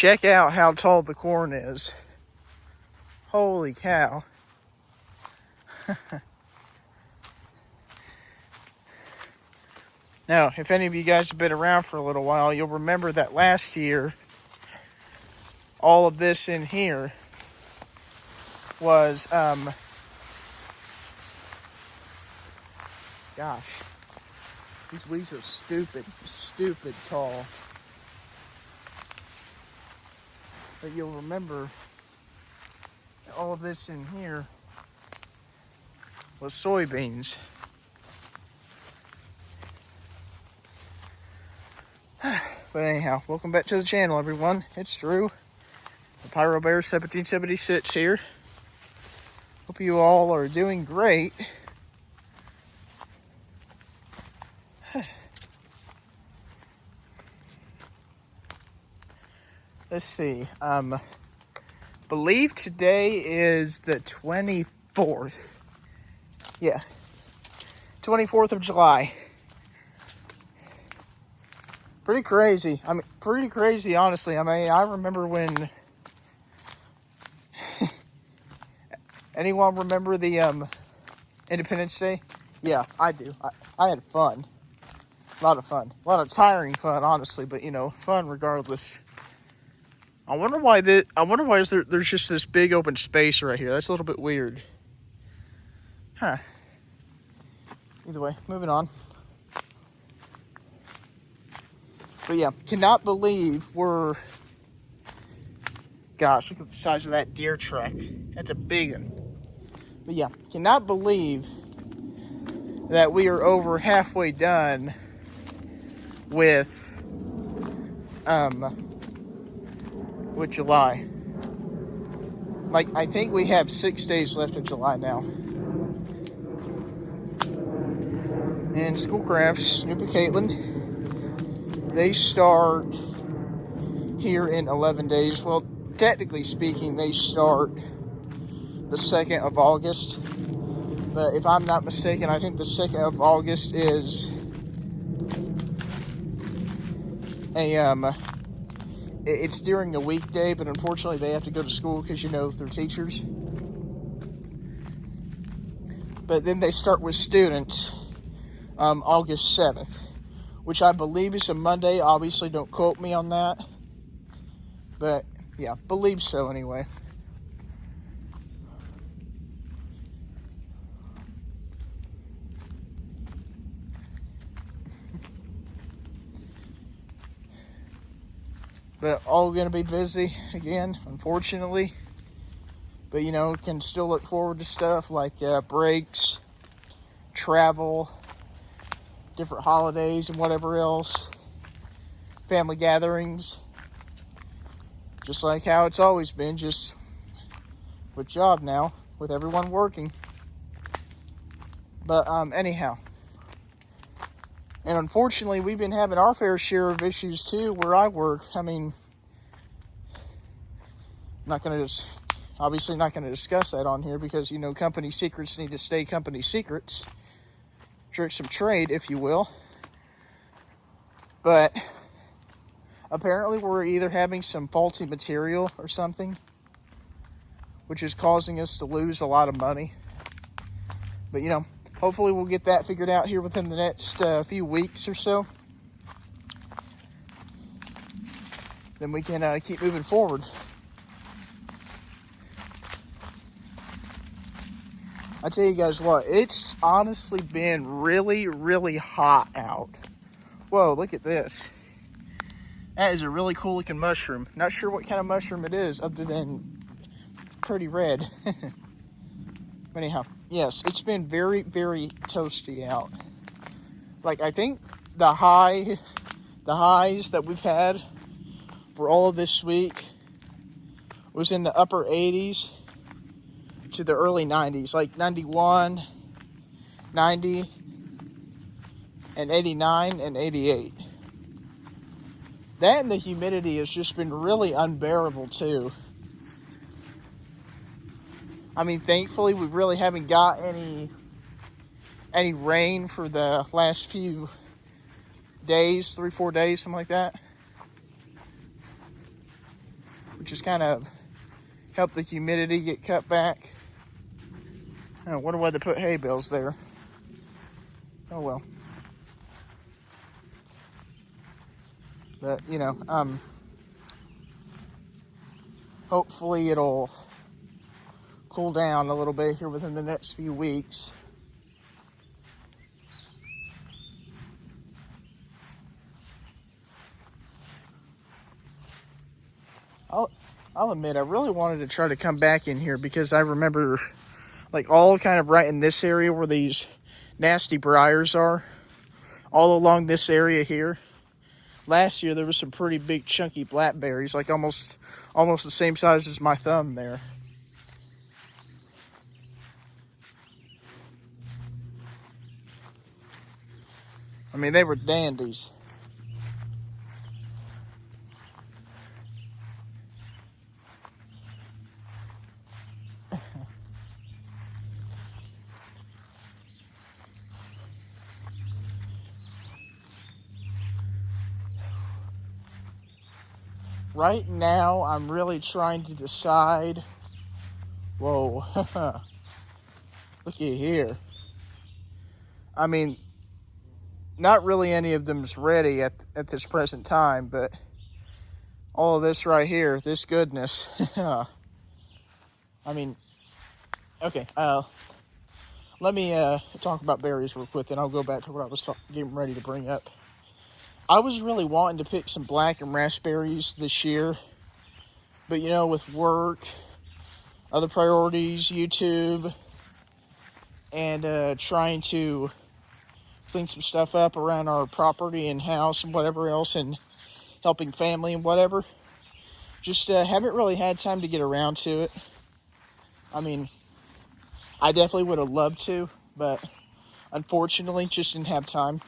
Check out how tall the corn is. Holy cow. Now, if any of you guys have been around for a little while, you'll remember that last year, all of this in here was, gosh, these weeds are stupid tall. But you'll remember all of this in here was soybeans. But anyhow, welcome back to the channel, everyone. It's Drew, the Pyro Bear 1776 here. Hope you all are doing great. Let's see. Believe today is the 24th. Yeah, 24th of July. Pretty crazy. I mean, pretty crazy, honestly. I mean, I remember when... Anyone remember the Independence Day? Yeah, I do. I had fun. A lot of fun. A lot of tiring fun, honestly, but, you know, fun regardless. I wonder why there's just this big open space right here. That's a little bit weird. Huh. Either way, moving on. But yeah, cannot believe we're... Gosh, look at the size of that deer track. That's a big one. But yeah, cannot believe that we are over halfway done with July. Like, I think we have 6 days left of July now. And Schoolcraft's Snoopy Caitlin, they start here in 11 days. Well, technically speaking, they start the 2nd of August. But if I'm not mistaken, I think the 2nd of August is it's during the weekday, but unfortunately they have to go to school because, you know, they're teachers. But then they start with students August 7th, which I believe is a Monday. Obviously, don't quote me on that. But, yeah, believe so anyway. But all going to be busy again, unfortunately. But, you know, can still look forward to stuff like breaks, travel, different holidays and whatever else. Family gatherings. Just like how it's always been, just with job now, with everyone working. But anyhow. And unfortunately, we've been having our fair share of issues too where I work. I mean, obviously not going to discuss that on here because, you know, company secrets need to stay company secrets. Tricks of trade, if you will. But apparently we're either having some faulty material or something, which is causing us to lose a lot of money. But, you know, hopefully we'll get that figured out here within the next few weeks or so. Then we can keep moving forward. I tell you guys what, it's honestly been really, really hot out. Whoa, look at this. That is a really cool looking mushroom. Not sure what kind of mushroom it is other than pretty red. But anyhow, yes, it's been very, very toasty out. Like, I think the highs that we've had for all of this week was in the upper 80s to the early 90s, like 91, 90, and 89, and 88. That and the humidity has just been really unbearable too. I mean, thankfully, we really haven't got any rain for the last few days, 3-4 days, something like that. just kind of help the humidity get cut back. I wonder why they put hay bales there. Oh well. But, you know, hopefully it'll cool down a little bit here within the next few weeks. I'll admit, I really wanted to try to come back in here because I remember, like, all kind of right in this area where these nasty briars are, all along this area here. Last year, there was some pretty big, chunky blackberries, like almost the same size as my thumb there. I mean, they were dandies. Right now, I'm really trying to decide. Whoa. Look at here. I mean, not really any of them's ready at this present time, but all of this right here, this goodness. I mean, okay, let me talk about berries real quick, then I'll go back to what I was getting ready to bring up. I was really wanting to pick some black and raspberries this year, but you know, with work, other priorities, YouTube, and trying to clean some stuff up around our property and house and whatever else, and helping family and whatever, just haven't really had time to get around to it. I mean, I definitely would have loved to, but unfortunately just didn't have time.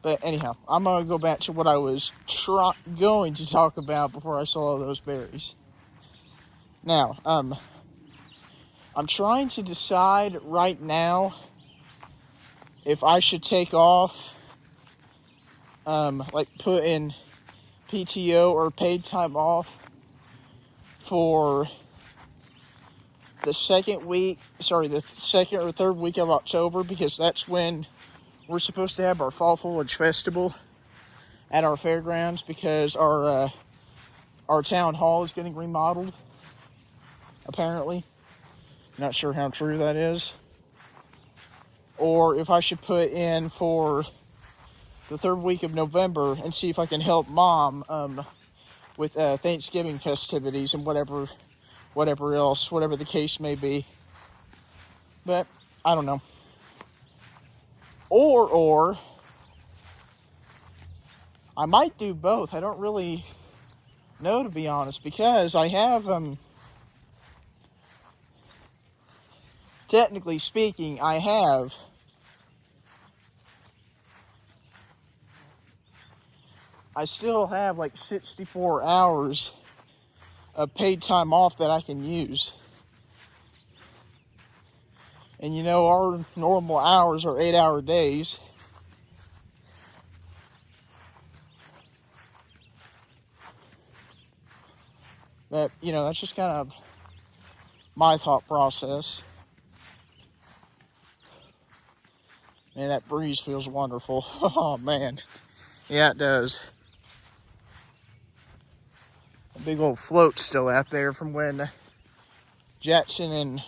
But anyhow, I'm going to go back to what I was going to talk about before I saw those berries. Now, I'm trying to decide right now if I should take off, like put in PTO or paid time off for the second or third week of October, because that's when we're supposed to have our Fall Foliage Festival at our fairgrounds, because our town hall is getting remodeled, apparently. Not sure how true that is. Or if I should put in for the third week of November and see if I can help Mom with Thanksgiving festivities and whatever else, whatever the case may be. But I don't know. Or I might do both. I don't really know, to be honest, because I have, technically speaking, I still have like 64 hours of paid time off that I can use. And you know, our normal hours are 8-hour days. But, you know, that's just kind of my thought process. Man, that breeze feels wonderful. Oh, man. Yeah, it does. A big old float still out there from when Jackson and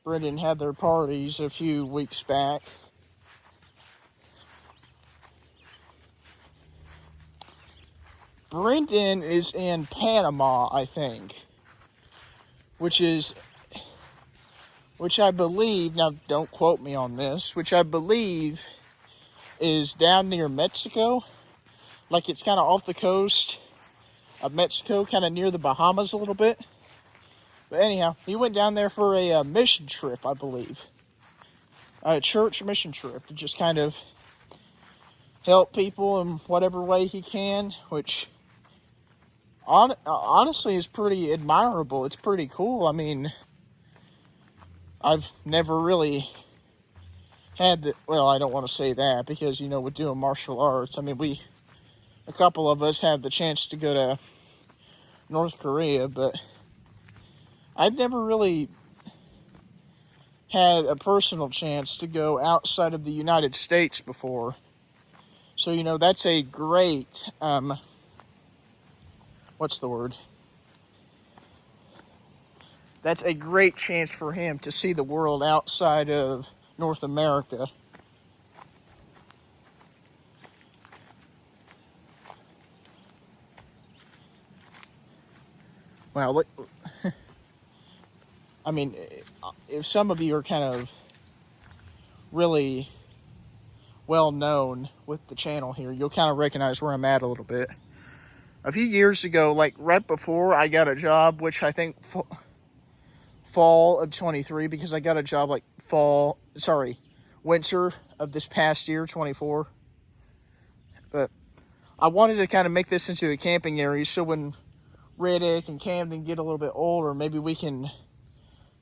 Brendan had their parties a few weeks back. Brendan is in Panama, I think, which I believe, now don't quote me on this, which I believe is down near Mexico. Like, it's kind of off the coast of Mexico, kind of near the Bahamas a little bit. But anyhow, he went down there for a mission trip, I believe. A church mission trip to just kind of help people in whatever way he can, which honestly is pretty admirable. It's pretty cool. I mean, I've never really had well, I don't want to say that, because, you know, with doing martial arts, I mean, a couple of us have the chance to go to North Korea, but I've never really had a personal chance to go outside of the United States before. So, you know, that's a great, what's the word? That's a great chance for him to see the world outside of North America. Well, look, I mean, if some of you are kind of really well known with the channel here, you'll kind of recognize where I'm at a little bit. A few years ago, like right before I got a job, which I think fall of 23, because I got a job like winter of this past year, 24. But I wanted to kind of make this into a camping area, so when Riddick and Camden get a little bit older, maybe we can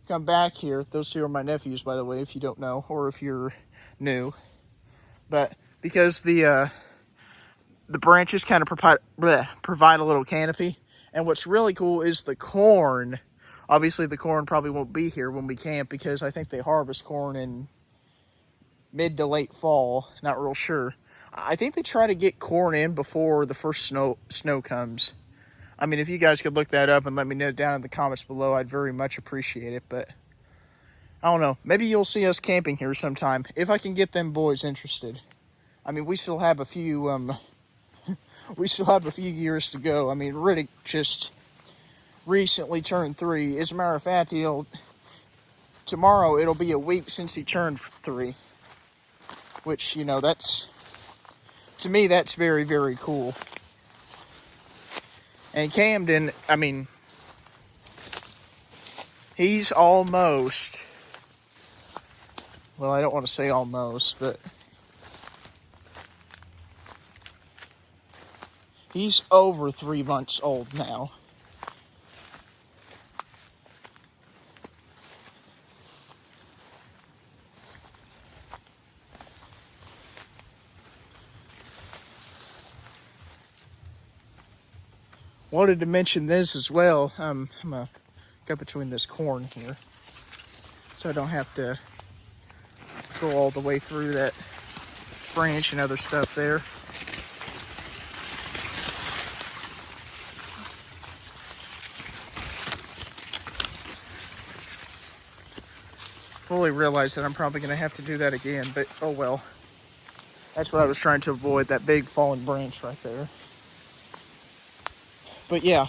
come back here. Those two are my nephews, by the way, if you don't know, or if you're new. But because the branches kind of provide a little canopy, and what's really cool is the corn. Obviously, the corn probably won't be here when we camp, because I think they harvest corn in mid to late fall. Not real sure. I think they try to get corn in before the first snow comes. I mean, if you guys could look that up and let me know down in the comments below, I'd very much appreciate it. But I don't know. Maybe you'll see us camping here sometime, if I can get them boys interested. I mean, we still have a few years to go. I mean, Riddick just recently turned 3. As a matter of fact, tomorrow it'll be a week since he turned 3. Which, you know, to me, that's very, very cool. And Camden, I mean, he's almost, well, I don't want to say almost, but he's over 3 months old now. Wanted to mention this as well. I'm going to go between this corn here, so I don't have to go all the way through that branch and other stuff there. Fully realize that I'm probably going to have to do that again, but oh well. That's what I was trying to avoid, that big fallen branch right there. But yeah,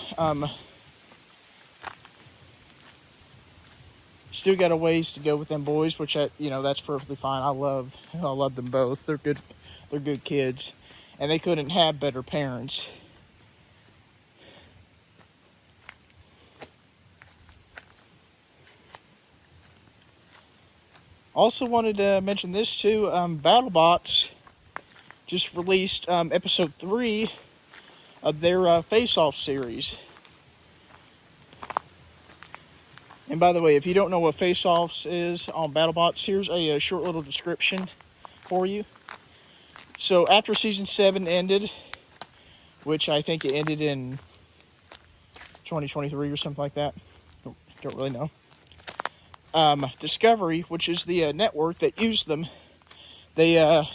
still got a ways to go with them boys, which that's perfectly fine. I love them both. They're good kids, and they couldn't have better parents. Also wanted to mention this too. BattleBots just released episode 3 of their face-off series. And by the way, if you don't know what face-offs is on BattleBots, here's a short little description for you. So after season 7 ended, which I think it ended in 2023 or something like that, don't really know. Discovery, which is the network that used them, they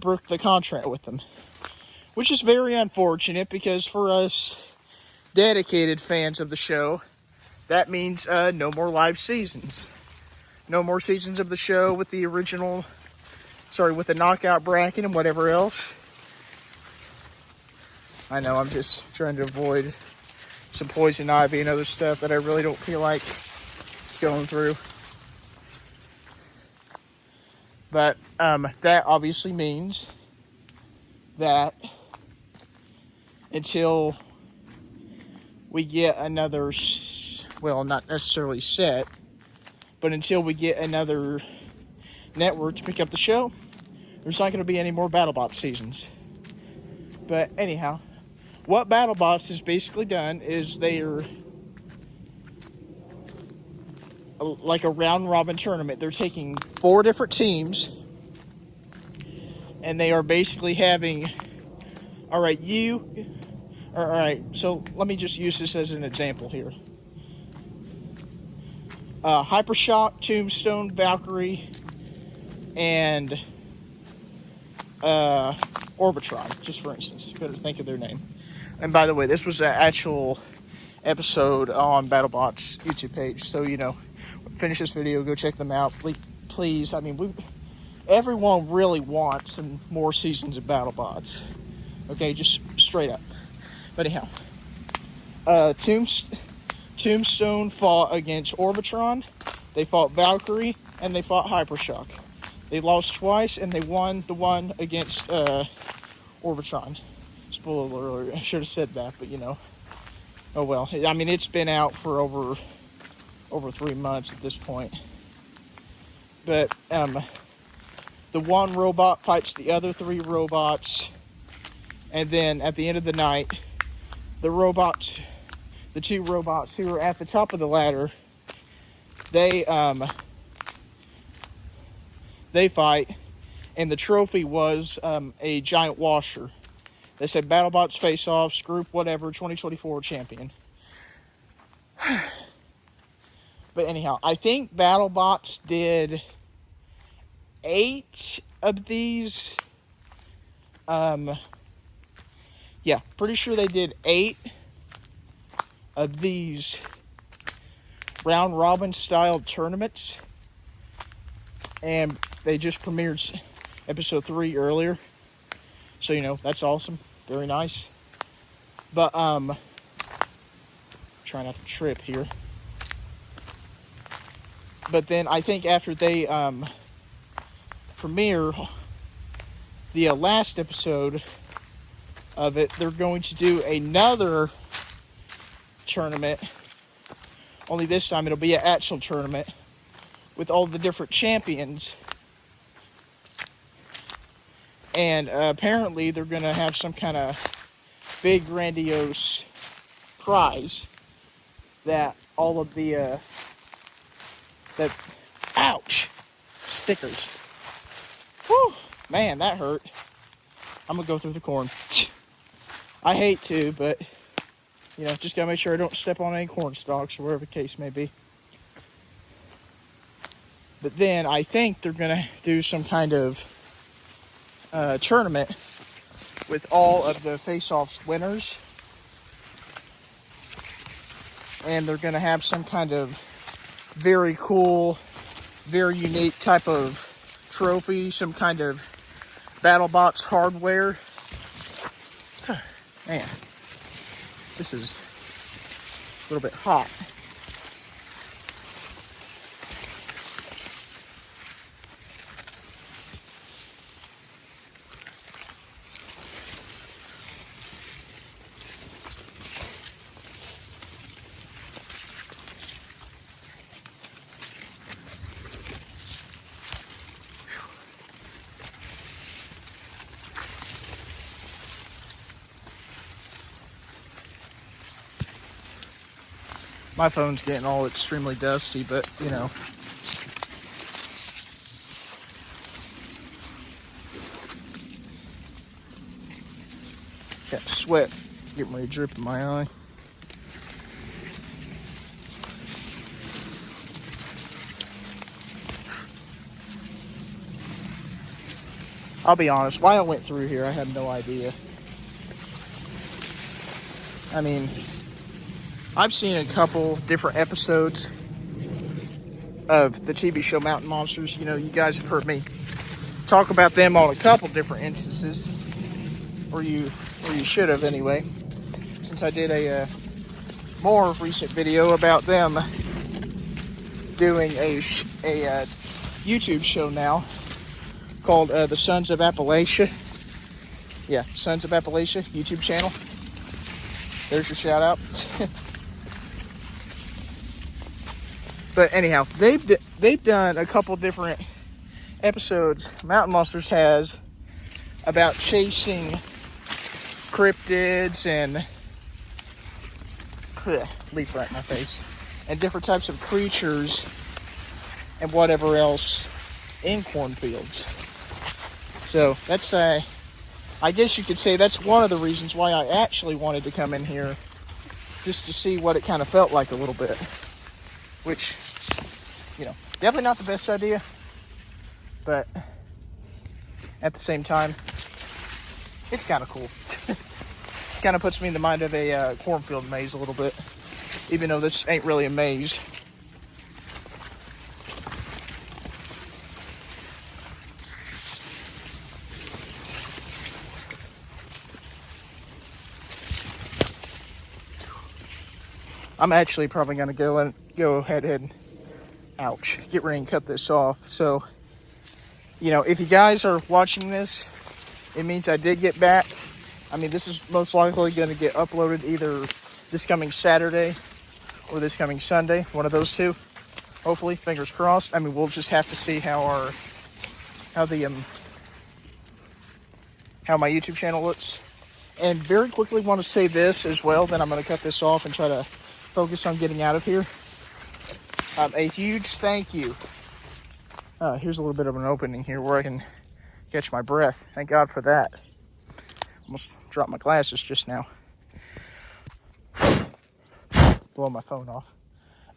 broke the contract with them, which is very unfortunate, because for us dedicated fans of the show, that means no more live seasons. No more seasons of the show with the with the knockout bracket and whatever else. I know, I'm just trying to avoid some poison ivy and other stuff that I really don't feel like going through. But that obviously means that until we get another, well, not necessarily set, but until we get another network to pick up the show, there's not going to be any more BattleBots seasons. But anyhow, what BattleBots has basically done is they're like a round robin tournament. They're taking 4 different teams, and they are basically having All right, all right, so let me just use this as an example here. Hypershock, Tombstone, Valkyrie, and Orbitron, just for instance. Couldn't think of their name. And by the way, this was an actual episode on BattleBot's YouTube page. So, finish this video, go check them out. Please, I mean, everyone really wants some more seasons of BattleBots. Okay, just straight up. But anyhow, Tombstone fought against Orbitron, they fought Valkyrie, and they fought Hypershock. They lost twice, and they won the one against Orbitron. Spoiler alert, I should have said that, but oh well. I mean, it's been out for over 3 months at this point. But the one robot fights the other 3 robots, and then at the end of the night, the 2 robots who are at the top of the ladder, they fight, and the trophy was a giant washer. They said BattleBots Face Offs, Group whatever, 2024 champion. But anyhow, I think BattleBots did 8 of these. Yeah, pretty sure they did 8 of these round robin style tournaments. And they just premiered episode 3 earlier. So, that's awesome. Very nice. But, try not to trip here. But then I think after they premiere the last episode of it, they're going to do another tournament. Only this time it'll be an actual tournament with all the different champions. And apparently they're going to have some kind of big grandiose prize that all of the ouch, stickers. Whew, man, that hurt. I'm gonna go through the corn. I hate to, but just gotta make sure I don't step on any corn stalks or whatever the case may be. But then I think they're gonna do some kind of tournament with all of the face-offs winners, and they're gonna have some kind of very cool, very unique type of trophy, some kind of BattleBots hardware. Man, this is a little bit hot. My phone's getting all extremely dusty, but got sweat getting ready to drip in my eye. I'll be honest, why I went through here, I have no idea. I mean, I've seen a couple different episodes of the TV show Mountain Monsters. You guys have heard me talk about them on a couple different instances, or you should have anyway, since I did a more recent video about them doing a YouTube show now called the Sons of Appalachia. Yeah, Sons of Appalachia YouTube channel. There's your shout out. But anyhow, they've done a couple different episodes Mountain Monsters has about chasing cryptids and leaf right in my face, and different types of creatures and whatever else in cornfields. So that's I guess you could say that's one of the reasons why I actually wanted to come in here, just to see what it kind of felt like a little bit. Which, you know, definitely not the best idea, but at the same time, it's kind of cool. Kind of puts me in the mind of a cornfield maze a little bit, even though this ain't really a maze. I'm actually probably going to go ahead and, ouch, get ready and cut this off. So, you know, if you guys are watching this, it means I did get back. I mean, this is most likely going to get uploaded either this coming Saturday or this coming Sunday, one of those two. Hopefully, fingers crossed. I mean, we'll just have to see how my YouTube channel looks. And very quickly want to say this as well, then I'm going to cut this off and try to focus on getting out of here. A huge thank you. Here's a little bit of an opening here where I can catch my breath. Thank God for that. Almost dropped my glasses just now. Blow my phone off.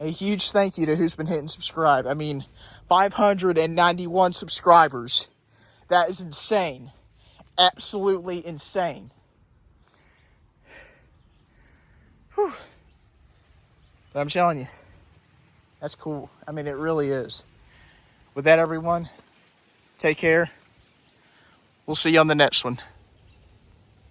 A huge thank you to who's been hitting subscribe. I mean, 591 subscribers. That is insane. Absolutely insane. Whew. But I'm telling you, that's cool. I mean, it really is. With that, everyone, take care. We'll see you on the next one.